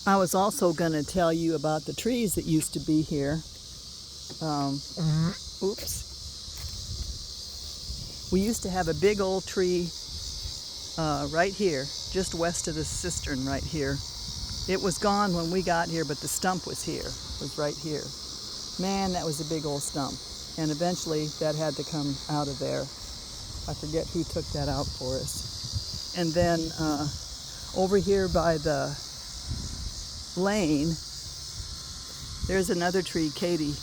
I was also going to tell you about the trees that used to be here. Oops. We used to have a big old tree right here, just west of the cistern right here. It was gone when we got here, but the stump was here, was right here. Man, that was a big old stump. And eventually that had to come out of there. I forget who took that out for us. And then over here by the lane, there's another tree Katie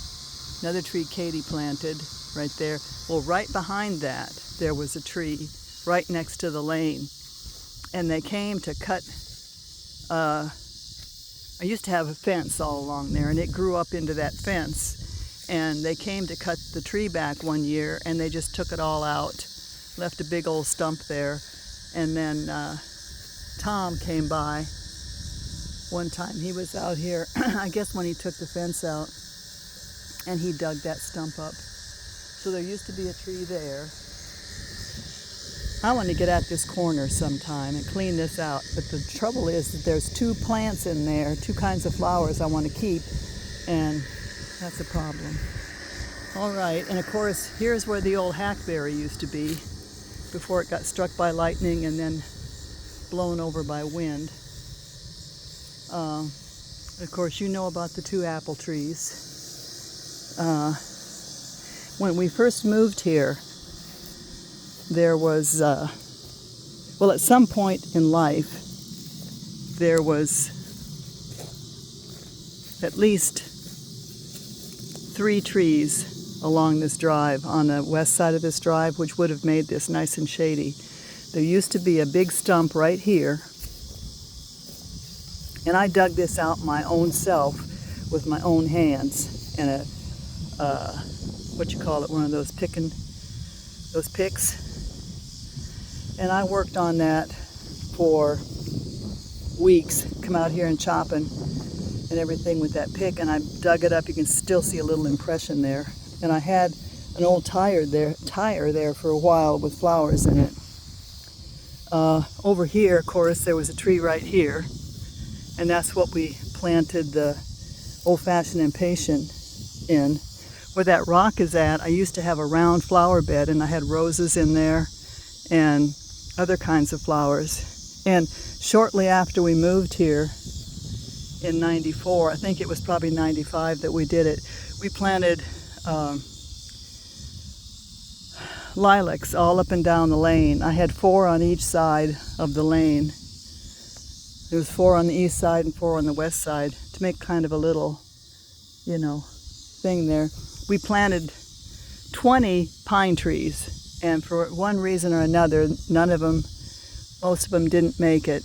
planted right there. Well, right behind that, there was a tree right next to the lane. And they came to cut, I used to have a fence all along there, and it grew up into that fence. And they came to cut the tree back one year, and they just took it all out, left a big old stump there. And then Tom came by one time. He was out here, I guess when he took the fence out, and he dug that stump up. So there used to be a tree there. I want to get at this corner sometime and clean this out, but the trouble is that there's two plants in there, two kinds of flowers I want to keep, and that's a problem. All right, and of course, here's where the old hackberry used to be before it got struck by lightning and then blown over by wind. Of course, you know about the two apple trees. When we first moved here, there was, well, at some point in life, there was at least 3 trees along this drive, on the west side of this drive, which would have made this nice and shady. There used to be a big stump right here, and I dug this out my own self with my own hands, and a one of those picks. And I worked on that for weeks, come out here and chopping and everything with that pick, and I dug it up. You can still see a little impression there. And I had an old tire there for a while with flowers in it. Over here, of course, there was a tree right here, and that's what we planted the old-fashioned impatient in. Where that rock is at, I used to have a round flower bed, and I had roses in there and other kinds of flowers. And shortly after we moved here in 94, I think it was probably 95 that we did it, we planted lilacs all up and down the lane. I had 4 on each side of the lane. There was 4 on the east side and 4 on the west side to make kind of a little, thing there. We planted 20 pine trees, and for one reason or another, most of them didn't make it.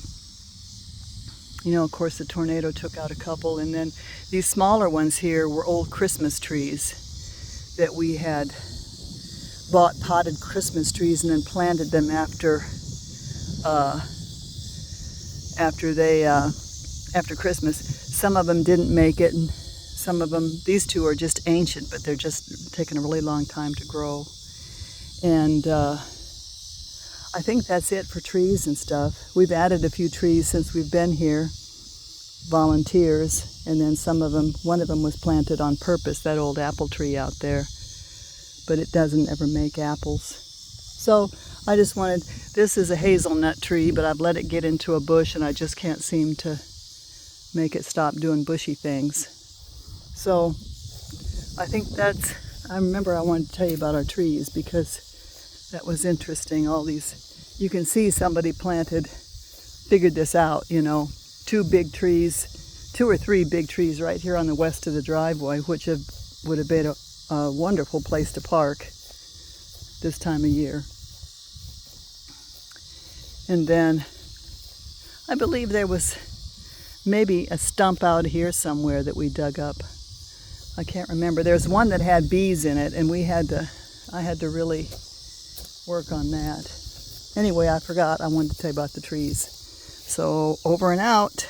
Of course, the tornado took out a couple, and then these smaller ones here were old Christmas trees that we had bought, potted Christmas trees, and then planted them after Christmas. Some of them didn't make it, and some of them, these 2 are just ancient, but they're just taking a really long time to grow. And I think that's it for trees and stuff. We've added a few trees since we've been here, volunteers, and then one of them was planted on purpose, that old apple tree out there, but it doesn't ever make apples. So I just this is a hazelnut tree, but I've let it get into a bush, and I just can't seem to make it stop doing bushy things. So I think I remember I wanted to tell you about our trees because that was interesting. All these, you can see somebody figured this out, 2 big trees, 2 or 3 big trees right here on the west of the driveway, which would have been a wonderful place to park this time of year. And then I believe there was maybe a stump out here somewhere that we dug up. I can't remember. There's one that had bees in it, and I had to really work on that. Anyway, I forgot I wanted to tell you about the trees. So over and out.